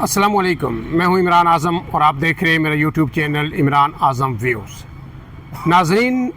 अस्सलामुअलैकुम, मैं हूं इमरान आज़म और आप देख रहे हैं मेरा यूट्यूब चैनल इमरान आज़म व्यूज़। नाज़रीन,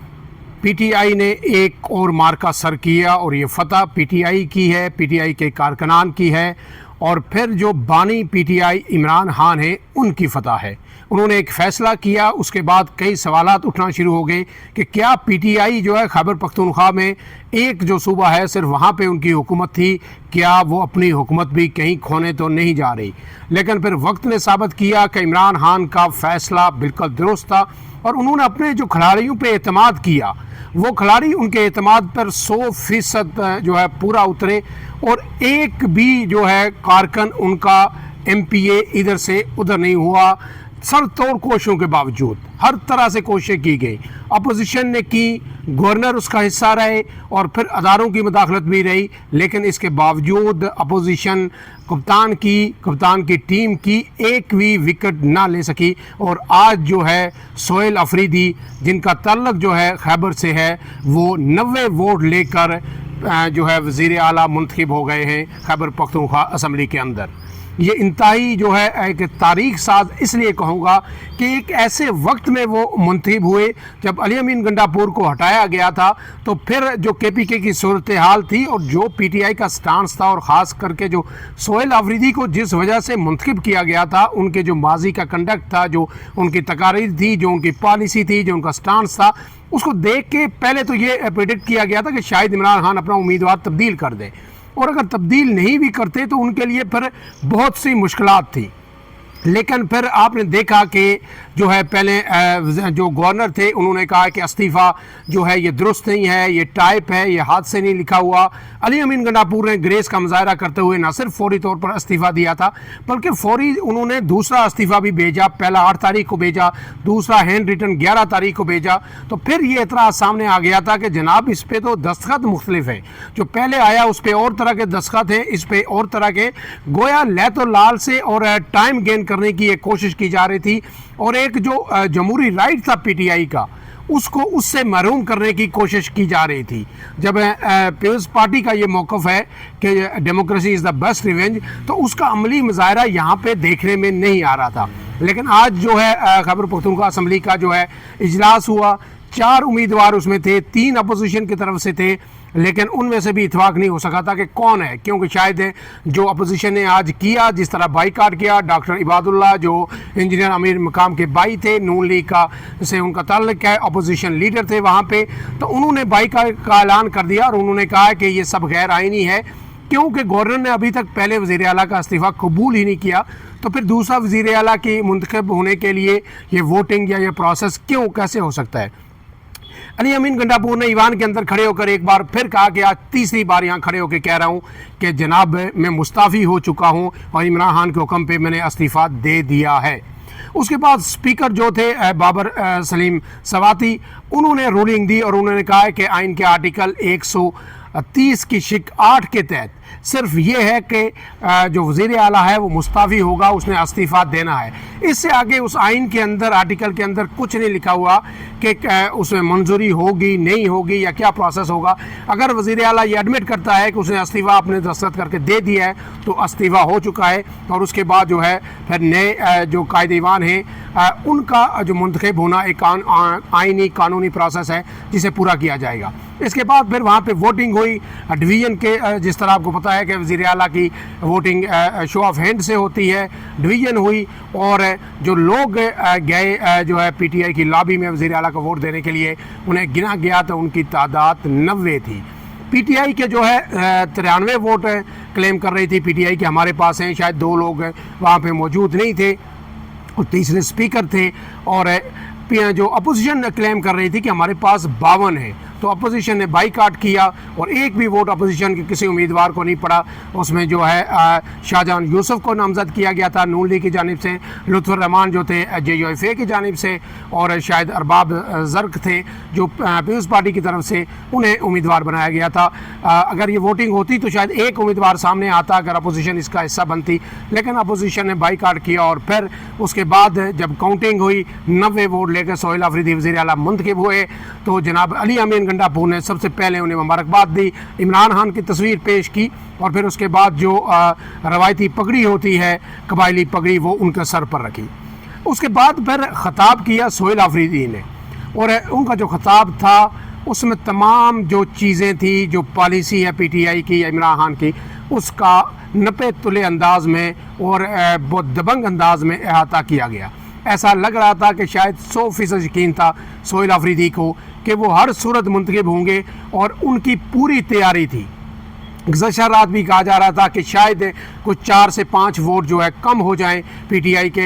पीटीआई ने एक और मार्का सर किया और ये फतह पीटीआई की है, पीटीआई के कारकुनान की है और फिर जो बानी पीटीआई इमरान खान है उनकी फतह है। उन्होंने एक फ़ैसला किया, उसके बाद कई सवालात उठना शुरू हो गए कि क्या पीटीआई जो है खैबर पख्तूनख्वा में एक जो सूबा है सिर्फ वहाँ पे उनकी हुकूमत थी, क्या वो अपनी हुकूमत भी कहीं खोने तो नहीं जा रही। लेकिन फिर वक्त ने साबित किया कि इमरान खान का फ़ैसला बिल्कुल दुरुस्त था और उन्होंने अपने जो खिलाड़ियों पे एतमाद किया, वो खिलाड़ी उनके एतमाद पर 100% जो है पूरा उतरे और एक भी जो है कारकुन उनका एमपीए इधर से उधर नहीं हुआ। सर तोड़ कोशिशों के बावजूद हर तरह से कोशिशें की गई, अपोजिशन ने की, गवर्नर उसका हिस्सा रहे और फिर अदारों की मुदाखलत भी रही, लेकिन इसके बावजूद अपोजिशन कप्तान की टीम की एक भी विकेट ना ले सकी। और आज जो है सोहेल अफरीदी जिनका तल्लक जो है खैबर से है, वो 90 वोट लेकर जो है वज़ीर आला मुंतखब हो गए हैं खैबर पख्तूनख्वा असम्बली के अंदर। ये इंतहाई जो है एक तारीख साज इसलिए कहूँगा कि एक ऐसे वक्त में वो मुंतखब हुए जब अली अमीन गंडापुर को हटाया गया था, तो फिर जो केपीके की सूरत हाल थी और जो पीटीआई का स्टांस था और ख़ास करके जो सोहेल अफरीदी को जिस वजह से मुंतखब किया गया था, उनके जो माजी का कंडक्ट था, जो उनकी तकारीर थी, जो उनकी पॉलिसी थी, जो उनका स्टांस था, उसको देख के पहले तो ये प्रेडिक्ट किया गया था कि शायद इमरान खान अपना उम्मीदवार तब्दील कर दे और अगर तब्दील नहीं भी करते तो उनके लिए फिर बहुत सी मुश्किलात थी। लेकिन फिर आपने देखा कि जो है पहले जो गवर्नर थे उन्होंने कहा कि इस्तीफ़ा जो है ये दुरुस्त नहीं है, ये टाइप है, ये हाथ से नहीं लिखा हुआ। अली अमीन गंडापुर ने ग्रेस का मुजाहरा करते हुए ना सिर्फ फौरी तौर पर इस्तीफ़ा दिया था, बल्कि फौरी उन्होंने दूसरा इस्तीफ़ा भी भेजा। पहला 8 तारीख को भेजा, दूसरा हैंड रिटन 11 तारीख को भेजा। तो फिर ये एतराज़ सामने आ गया था कि जनाब इस पर तो दस्तखत मुख्तलिफ है, जो पहले आया उस पर और तरह के दस्तखत हैं, इस पर और तरह के, गोया लैतो लाल से और टाइम गेन करने की एक कोशिश की जा रही थी और एक जो जमहूरी राइट था पीटीआई का उसको उससे महरूम करने की कोशिश की जा रही थी। जब पीपल्स पार्टी का ये मौक़िफ़ है कि democracy is the best revenge, तो उसका अमली मुजाहरा यहाँ पे देखने में नहीं आ रहा था। लेकिन आज जो है खैबर पख्तूनख्वा असम्बली का जो है इजलास हुआ, 4 उम्मीदवार उसमें थे, 3 अपोजिशन की तरफ से थे, लेकिन उनमें से भी इत्फाक नहीं हो सका था कि कौन है, क्योंकि शायद जो अपोजिशन ने आज किया, जिस तरह बाईकाट किया, डॉक्टर इबादुल्लाह जो इंजीनियर अमीर मकाम के भाई थे, नून लीग का से उनका ताल्लुक है, अपोजिशन लीडर थे वहाँ पे, तो उन्होंने बाईकाट का ऐलान कर दिया और उन्होंने कहा कि ये सब गैर आइनी है, क्योंकि गवर्नर ने अभी तक पहले वज़ीर आला का इस्तीफ़ा कबूल ही नहीं किया, तो फिर दूसरा वज़ीर आला की मुंतखब होने के लिए ये वोटिंग या ये प्रोसेस कैसे हो सकता है। अली अमीन गंडापुर ने ईवान के अंदर खड़े होकर एक बार फिर कहा कि आज तीसरी बार यहाँ खड़े होकर कह रहा हूँ कि जनाब मैं मुस्ताफ़ी हो चुका हूँ और इमरान खान के हुक्म पे मैंने इस्तीफ़ा दे दिया है। उसके बाद स्पीकर जो थे बाबर सलीम सवाती, उन्होंने रूलिंग दी और उन्होंने कहा कि आइन के आर्टिकल 130 की शिक 8 के तहत सिर्फ ये है कि जो वज़ीर आला है वो मुस्ताफ़ी होगा, उसने इस्तीफ़ा देना है। इससे आगे उस आइन के अंदर आर्टिकल के अंदर कुछ नहीं लिखा हुआ कि उसमें मंजूरी होगी नहीं होगी या क्या प्रोसेस होगा। अगर वज़ीर आला ये एडमिट करता है कि उसने इस्तीफ़ा अपने दस्तखत करके दे दिया है तो इस्तीफ़ा हो चुका है और उसके बाद जो है फिर नए जो कायदेवान हैं उनका जो मुंतखब होना एक आइनी कानूनी प्रोसेस है जिसे पूरा किया जाएगा। इसके बाद फिर वहाँ पे वोटिंग हुई डिवीज़न के, जिस तरह आपको पता है कि वज़ीर आला की वोटिंग शो ऑफ हैंड से होती है, डिवीज़न हुई और जो लोग गए जो है पीटीआई की लॉबी में वज़ीर आला को वोट देने के लिए, उन्हें गिना गया तो उनकी तादाद 90 थी। पीटीआई के जो है 93 वोट क्लेम कर रही थी पीटीआई के हमारे पास हैं, शायद 2 लोग वहाँ पे मौजूद नहीं थे और तीसरे स्पीकर थे, और जो अपोजिशन क्लेम कर रही थी कि हमारे पास 52 है। तो अपोजिशन ने बाईकाट किया और एक भी वोट अपोजिशन के किसी उम्मीदवार को नहीं पड़ा। उसमें जो है शाहजहान यूसुफ को नामजद किया गया था नून लीग की जानिब से, लुत्फुर रहमान जो थे JUIF की जानिब से, और शायद अरबाब ज़र्क थे जो पीपल्स पार्टी की तरफ से, उन्हें उम्मीदवार बनाया गया था। अगर ये वोटिंग होती तो शायद एक उम्मीदवार सामने आता अगर अपोजिशन इसका हिस्सा बनती, लेकिन अपोजिशन ने बाईकाट किया और फिर उसके बाद जब काउंटिंग हुई 90 वोट लेकर सोहेल अफरीदी वज़ीर आला मुंतखब हुए, तो जनाब अली अमीन गंडापुर ने सबसे पहले उन्हें मुबारकबाद दी, इमरान खान की तस्वीर पेश की और फिर उसके बाद जो रवायती पगड़ी होती है, कबायली पगड़ी, वो उनके सर पर रखी। उसके बाद फिर ख़ताब किया सोहेल आफरीदी ने, और उनका जो ख़ताब था उसमें तमाम जो चीज़ें थी, जो पॉलिसी है पीटीआई की या इमरान खान की, उसका नपे तुले अंदाज में और बहुत दबंग अंदाज में अहाता किया गया। ऐसा लग रहा था कि शायद 100% यकीन था सोहेल आफरीदी को कि वो हर सूरत मुंतखब होंगे और उनकी पूरी तैयारी थी। गुज़श्ता रात भी कहा जा रहा था कि शायद कुछ 4 से 5 वोट जो है कम हो जाएं, पीटीआई के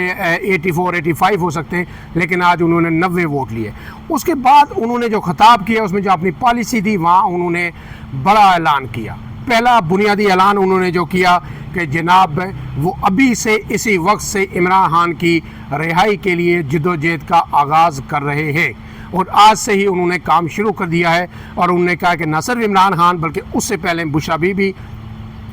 84-85 हो सकते हैं, लेकिन आज उन्होंने 90 वोट लिए। उसके बाद उन्होंने जो ख़ताब किया उसमें जो अपनी पॉलिसी थी वहाँ उन्होंने बड़ा ऐलान किया। पहला बुनियादी ऐलान उन्होंने जो किया कि जनाब वो अभी से इसी वक्त से इमरान खान की रिहाई के लिए जद्दोजहद का आगाज़ कर रहे हैं, और आज से ही उन्होंने काम शुरू कर दिया है। और उन्होंने कहा कि न सिर्फ इमरान खान बल्कि उससे पहले बुशरा बीबी,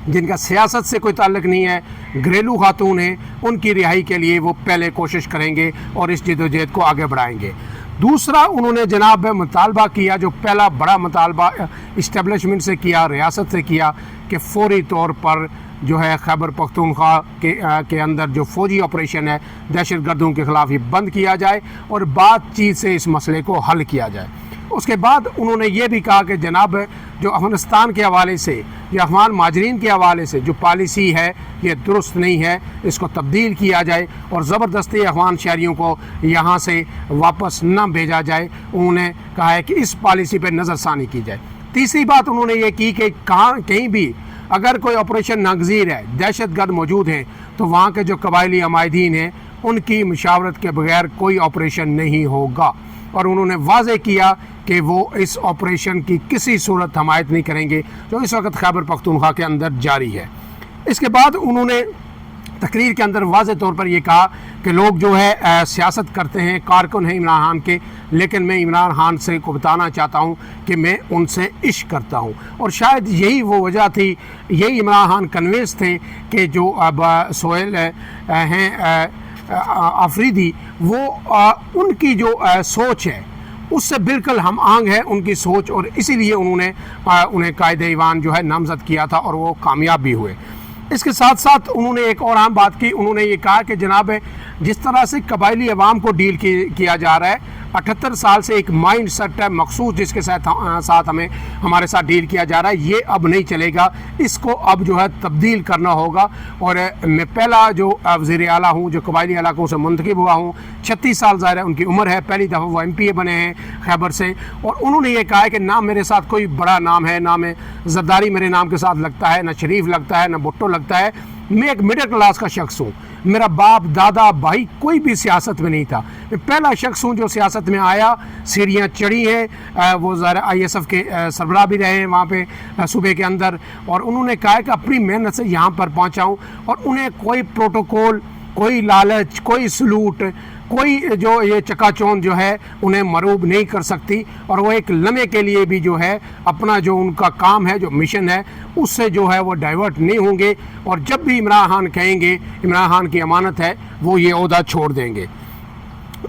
जिनका सियासत से कोई ताल्लुक़ नहीं है, घरेलू खातून हैं, उनकी रिहाई के लिए वो पहले कोशिश करेंगे और इस जद्दोजहद को आगे बढ़ाएंगे। दूसरा उन्होंने जनाब मुतालबा किया, जो पहला बड़ा मुतालबा इस्टेब्लिशमेंट से किया, रियासत से किया, कि फौरी तौर पर जो है खैबर पख्तूनख्वा के अंदर जो फ़ौजी ऑपरेशन है दहशत गर्दों के ख़िलाफ़ ये बंद किया जाए और बातचीत से इस मसले को हल किया जाए। उसके बाद उन्होंने ये भी कहा कि जनाब जो अफ़गानिस्तान के हवाले से या अफ़गान माजरीन के हवाले से जो पॉलिसी है ये दुरुस्त नहीं है, इसको तब्दील किया जाए और ज़बरदस्ती अफ़गान शहरियों को यहाँ से वापस न भेजा जाए। उन्होंने कहा है कि इस पॉलिसी पर नज़रसानी की जाए। तीसरी बात उन्होंने ये की कि कहीं भी अगर कोई ऑपरेशन नागज़ीर है, दहशत गर्द मौजूद हैं, तो वहाँ के जो कबायली अमायदीन हैं उनकी मुशावरत के बगैर कोई ऑपरेशन नहीं होगा। और उन्होंने वाज़ेह किया कि वो इस ऑपरेशन की किसी सूरत हमायत नहीं करेंगे जो इस वक्त खैबर पख्तूनख्वा के अंदर जारी है। इसके बाद उन्होंने तकरीर के अंदर वाज़ेह तौर पर यह कहा कि लोग जो है सियासत करते हैं, कारकुन हैं इमरान खान के, लेकिन मैं इमरान खान से को बताना चाहता हूं कि मैं उनसे इश्क करता हूं। और शायद यही वो वजह थी, यही इमरान खान कन्विंस थे कि जो अब सोहेल हैं आफरीदी, वो उनकी जो सोच है उससे बिल्कुल हम आंग है उनकी सोच, और इसीलिए उन्होंने उन्हें कायदे ईवान जो है नामज़द किया था और वो कामयाब भी हुए। इसके साथ साथ उन्होंने एक और अहम बात की, उन्होंने ये कहा कि जनाब जिस तरह से कबायली अवाम को डील किया जा रहा है, 78 साल से एक माइंड सेट है मखसूस जिसके साथ हमें हमारे साथ डील किया जा रहा है, ये अब नहीं चलेगा, इसको अब जो है तब्दील करना होगा। और मैं पहला जो वज़ीर आला हूँ जो कबायली इलाकों से मुंतखब हुआ हूँ, 36 साल ज़ाहिर है उनकी उम्र है, पहली दफ़ा वो MPA बने हैं खैबर से, और उन्होंने ये कहा है कि ना मेरे साथ कोई बड़ा नाम है, ना मैं जरदारी मेरे नाम के साथ लगता है, ना शरीफ लगता है, ना भुट्टो लगता है, मैं एक मिडिल क्लास का शख्स हूँ। मेरा बाप दादा भाई कोई भी सियासत में नहीं था, मैं पहला शख्स हूँ जो सियासत में आया, सीढ़ियाँ चढ़ी हैं। वो ज़रा ISF के सरबराह भी रहे हैं वहाँ पे सूबे के अंदर, और उन्होंने कहा कि अपनी मेहनत से यहाँ पर पहुँचा हूँ, और उन्हें कोई प्रोटोकॉल, कोई लालच, कोई सलूट, कोई जो ये चकाचौंध जो है उन्हें मरूब नहीं कर सकती। और वो एक लम्हे के लिए भी जो है अपना जो उनका काम है, जो मिशन है, उससे जो है वो डाइवर्ट नहीं होंगे, और जब भी इमरान खान कहेंगे, इमरान खान की अमानत है, वो ये ओहदा छोड़ देंगे।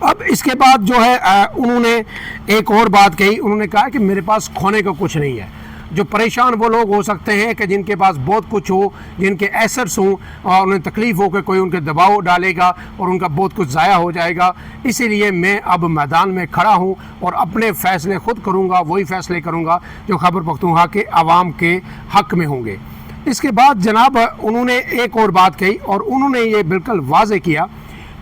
अब इसके बाद जो है उन्होंने एक और बात कही, उन्होंने कहा कि मेरे पास खोने को कुछ नहीं है। जो परेशान वो लोग हो सकते हैं कि जिनके पास बहुत कुछ हो, जिनके एसेट्स हों, और उन्हें तकलीफ़ हो कि कोई उनके दबाव डालेगा और उनका बहुत कुछ ज़ाया हो जाएगा। इसीलिए मैं अब मैदान में खड़ा हूं और अपने फ़ैसले ख़ुद करूंगा, वही फ़ैसले करूंगा जो खैबर पख्तूनख्वा के आवाम के हक़ में होंगे। इसके बाद जनाब उन्होंने एक और बात कही, और उन्होंने ये बिल्कुल वाज़ेह किया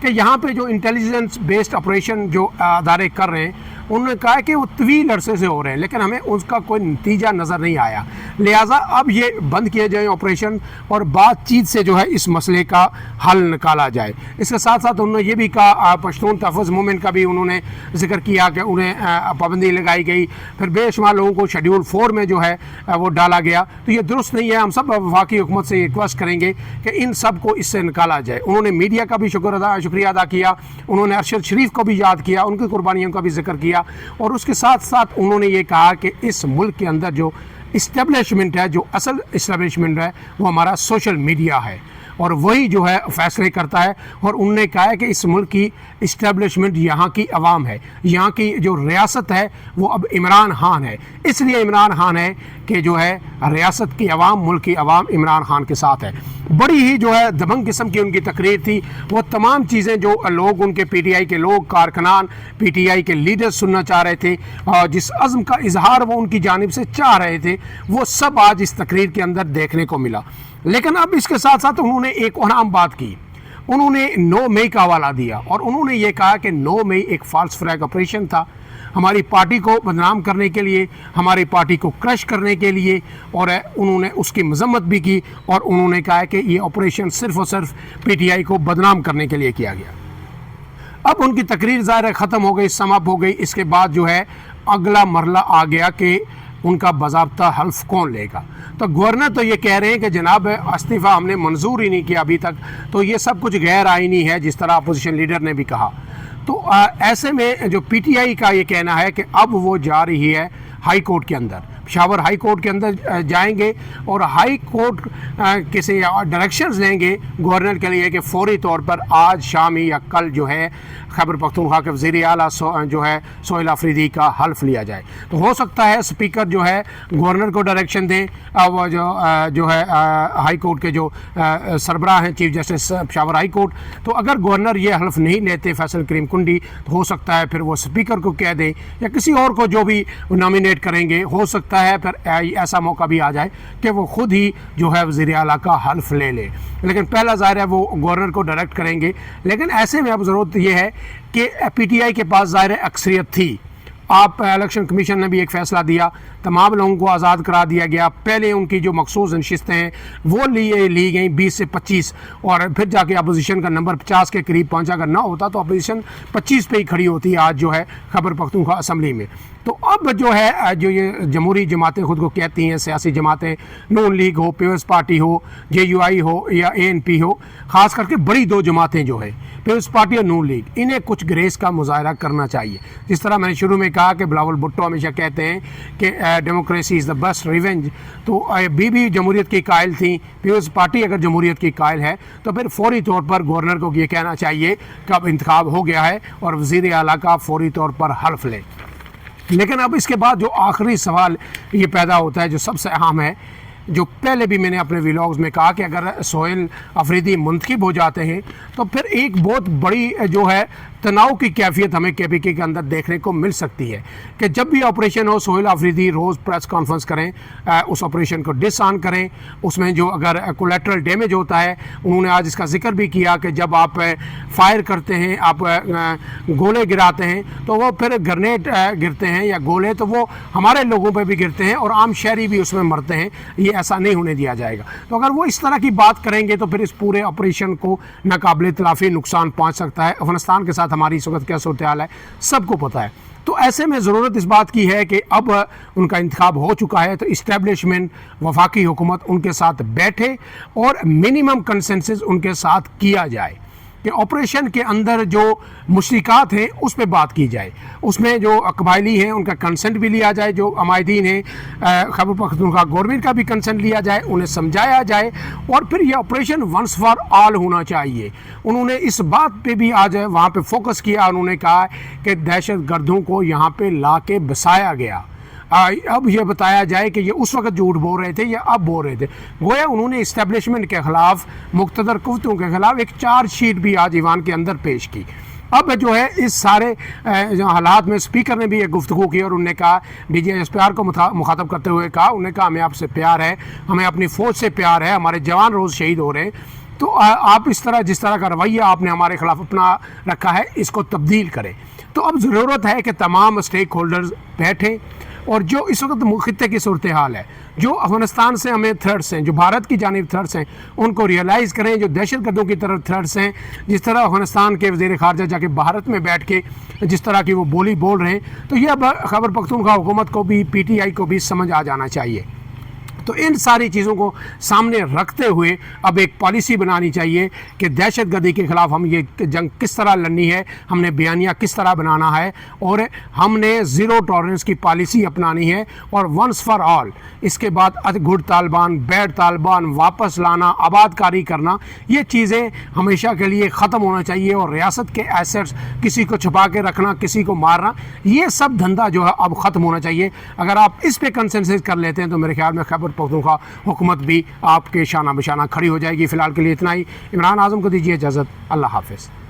कि यहाँ पे जो इंटेलिजेंस बेस्ड ऑपरेशन जो अदारे कर रहे हैं, उन्होंने कहा कि वो तवील अरसे से हो रहे हैं, लेकिन हमें उसका कोई नतीजा नज़र नहीं आया, लिहाजा अब ये बंद किए जाए ऑपरेशन, और बातचीत से जो है इस मसले का हल निकाला जाए। इसके साथ साथ उन्होंने ये भी कहा, पश्तून तहफ़्फ़ुज़ मूवमेंट का भी उन्होंने जिक्र किया कि उन्हें पाबंदी लगाई गई, फिर बेशुमार लोगों को शेड्यूल 4 में जो है वो डाला गया, तो ये दुरुस्त नहीं है। हम सब वफाकी हुकूमत से रिक्वेस्ट करेंगे कि इन सब को इससे निकाला जाए। उन्होंने मीडिया का भी शुक्रिया अदा किया, उन्होंने अरशद शरीफ को भी याद किया, उनकी कुर्बानियों का भी जिक्र किया, और उसके साथ साथ उन्होंने ये कहा कि इस मुल्क के अंदर जो इस्टेब्लिशमेंट है, जो असल इस्टेब्लिशमेंट है, वो हमारा सोशल मीडिया है, और वही जो है फैसले करता है। और उन्होंने कहा है कि इस मुल्क की इस्टेब्लिशमेंट यहाँ की अवाम है, यहाँ की जो रियासत है वो अब इमरान खान है। इसलिए इमरान खान है कि जो है रियासत की अवाम, मुल्क की अवाम इमरान खान के साथ है। बड़ी ही जो है दबंग किस्म की उनकी तकरीर थी। वो तमाम चीज़ें जो लोग उनके पीटीआई के लोग, कारकुनान, पीटीआई के लीडर सुनना चाह रहे थे और जिस अज़्म का इजहार वो उनकी जानिब से चाह रहे थे, वो सब आज इस तकरीर के अंदर देखने को मिला। लेकिन अब इसके साथ साथ उन्होंने एक और आम बात की। उन्होंने 9 मई का हवाला दिया और उन्होंने ये कहा कि 9 मई एक फॉल्स फ्लैग ऑपरेशन था, हमारी पार्टी को बदनाम करने के लिए, हमारी पार्टी को क्रश करने के लिए, और उन्होंने उसकी मजम्मत भी की। और उन्होंने कहा कि ये ऑपरेशन सिर्फ और सिर्फ पीटीआई को बदनाम करने के लिए किया गया। अब उनकी तकरीर ज़ाहिर ख़त्म हो गई, समाप्त हो गई। इसके बाद जो है अगला मरला आ गया कि उनका बाज़ाब्ता हल्फ कौन लेगा। तो गवर्नर तो ये कह रहे हैं कि जनाब इस्तीफ़ा हमने मंजूर ही नहीं किया अभी तक, तो ये सब कुछ गैर आइनी है, जिस तरह अपोजिशन लीडर ने भी कहा। तो ऐसे में जो पीटीआई का ये कहना है कि अब वो जा रही है हाई कोर्ट के अंदर, पेशावर हाई कोर्ट के अंदर जाएंगे और हाई कोर्ट किसी डायरेक्शंस लेंगे गवर्नर के लिए कि फौरी तौर पर आज शाम ही या कल जो है खैबर पख्तूनख्वा के वज़ीर आला जो है सोहेल अफरीदी का हल्फ लिया जाए। तो हो सकता है स्पीकर जो है गवर्नर को डायरेक्शन दें, वो जो है हाई कोर्ट के जो सरबराह हैं, chief justice Peshawar high court, तो अगर गवर्नर ये हल्फ नहीं लेते फैसल करीम कुंडी, तो हो सकता है फिर वो स्पीकर को कह दें या किसी और को जो भी नॉमिनेट करेंगे। हो सकता है फिर ऐसा मौका भी आ जाए कि वो खुद ही जो है वज़ीर आला का हल्फ ले ले, लेकिन पहला ज़ाहिर है वो गवर्नर को डायरेक्ट करेंगे। लेकिन ऐसे में अब ज़रूरत ये है कि पीटीआई के पास ज़ाहिर अक्सरियत थी। आप इलेक्शन कमीशन ने भी एक फ़ैसला दिया, तमाम लोगों को आज़ाद करा दिया गया। पहले उनकी जो मखसूस नशिस्तें हैं वो ली गई 20 से 25, और फिर जाके अपोजिशन का नंबर 50 के करीब पहुंचा। अगर ना होता तो अपोजिशन 25 पे ही खड़ी होती आज जो है खैबर पख्तूनख्वा असम्बली में। तो अब जो है जो ये जमहूरी जमातें खुद को कहती हैं, सियासी जमातें, नून लीग हो, पीपल्स पार्टी हो, JUI हो या ANP हो, ख़ास करके बड़ी 2 जमातें जो है पीपल्स पार्टी और नून लीग, इन्हें कुछ ग्रेस का मुजाहरा करना चाहिए। जिस तरह मैंने शुरू में कहा कि बिलावल भुट्टो हमेशा कहते हैं कि democracy is the best revenge, तो बीबी जमहूरियत की कायल थी, पीपल्स पार्टी अगर जमहूरियत की कायल है तो फिर फौरी तौर पर गवर्नर को ये कहना चाहिए कि अब इंतखाब हो गया है और वज़ीर आला का फौरी तौर पर हल्फ ले। लेकिन अब इसके बाद जो आखिरी सवाल ये पैदा होता है, जो सबसे अहम है, जो पहले भी मैंने अपने व्लॉग्स में कहा कि अगर सोहेल अफरीदी मुंतखब हो जाते हैं तो फिर एक बहुत बड़ी जो है तनाव की कैफियत हमें KPK के अंदर देखने को मिल सकती है कि जब भी ऑपरेशन हो सोहेल अफरीदी रोज़ प्रेस कॉन्फ्रेंस करें, उस ऑपरेशन को डिसऑन करें। उसमें जो अगर कोलेटरल डैमेज होता है, उन्होंने आज इसका जिक्र भी किया कि जब आप फायर करते हैं, आप गोले गिराते हैं, तो वो फिर ग्रेनेड गिरते हैं या गोले, तो वो हमारे लोगों पर भी गिरते हैं और आम शहरी भी उसमें मरते हैं। ये ऐसा नहीं होने दिया जाएगा। तो अगर वो इस तरह की बात करेंगे तो फिर इस पूरे ऑपरेशन को नाकाबिले तलाफी नुकसान पहुँच सकता है। अफगानिस्तान के साथ हमारी इस वक्त क्या सूरत हाल है सबको पता है। तो ऐसे में ज़रूरत इस बात की है कि अब उनका इंतखाब हो चुका है तो इस्टेब्लिशमेंट, वफाकी हुकूमत उनके साथ बैठे और मिनिमम कंसेंसस उनके साथ किया जाए कि ऑपरेशन के अंदर जो मुश्रिकात हैं उस पर बात की जाए, उसमें जो कबायली हैं उनका कंसेंट भी लिया जाए, जो अमायदीन हैं खैबर पख्तूनख्वा गवर्नमेंट का भी कंसेंट लिया जाए, उन्हें समझाया जाए और फिर ये ऑपरेशन वंस फॉर ऑल होना चाहिए। उन्होंने इस बात पे भी आज वहाँ पे फोकस किया। उन्होंने कहा कि दहशत गर्दों को यहाँ पे ला के बसाया गया। अब ये बताया जाए कि ये उस वक्त झूठ बोल रहे थे या अब बोल रहे थे। गोया उन्होंने इस्टेब्लिशमेंट के ख़िलाफ़, मुक़्तदर कुव्वतों के ख़िलाफ़ एक चार्जशीट भी आज ईवान के अंदर पेश की। अब जो है इस सारे जो हालात में स्पीकर ने भी एक गुफ्तगू की और उन्होंने कहा, DGSPR को मुखातब करते हुए कहा, उन्होंने कहा हमें आपसे प्यार है, हमें अपनी फ़ौज से प्यार है, हमारे जवान रोज़ शहीद हो रहे हैं, तो आप इस तरह जिस तरह का रवैया आपने हमारे ख़िलाफ़ अपना रखा है इसको तब्दील करें। तो अब ज़रूरत है कि तमाम स्टेक होल्डर्स बैठें और जो इस वक्त खित्ते की सूरत हाल है, जो अफगानिस्तान से हमें थ्रेट्स हैं, जो भारत की जानिब थ्रेट्स हैं, उनको रियलाइज़ करें। जो दहशत गर्दों की तरफ थ्रेट्स हैं, जिस तरह अफगानिस्तान के वज़ीर ख़ारजा जाके भारत में बैठ के जिस तरह की वो बोली बोल रहे हैं, तो ये अब खैबर पख्तूनख्वा हुकूमत को भी, PTI को भी समझ आ जाना चाहिए। तो इन सारी चीज़ों को सामने रखते हुए अब एक पॉलिसी बनानी चाहिए कि दहशतगर्दी के ख़िलाफ़ हम ये जंग किस तरह लड़नी है, हमने बयानिया किस तरह बनाना है और हमने ज़ीरो टॉलरेंस की पॉलिसी अपनानी है। और वंस फॉर ऑल इसके बाद गुड तालिबान, बैड तालिबान वापस लाना, आबादकारी करना, ये चीज़ें हमेशा के लिए ख़त्म होना चाहिए। और रियासत के एसेट्स किसी को छुपा के रखना, किसी को मारना, ये सब धंधा जो है अब ख़त्म होना चाहिए। अगर आप इस पे कंसेंसस कर लेते हैं तो मेरे ख्याल में खैबर पख्तूनख्वा हुकूमत भी आपके शाना बिशाना खड़ी हो जाएगी। फ़िलहाल के लिए इतना ही। इमरान आज़म को दीजिए इजाज़त। अल्लाह हाफ़िज़।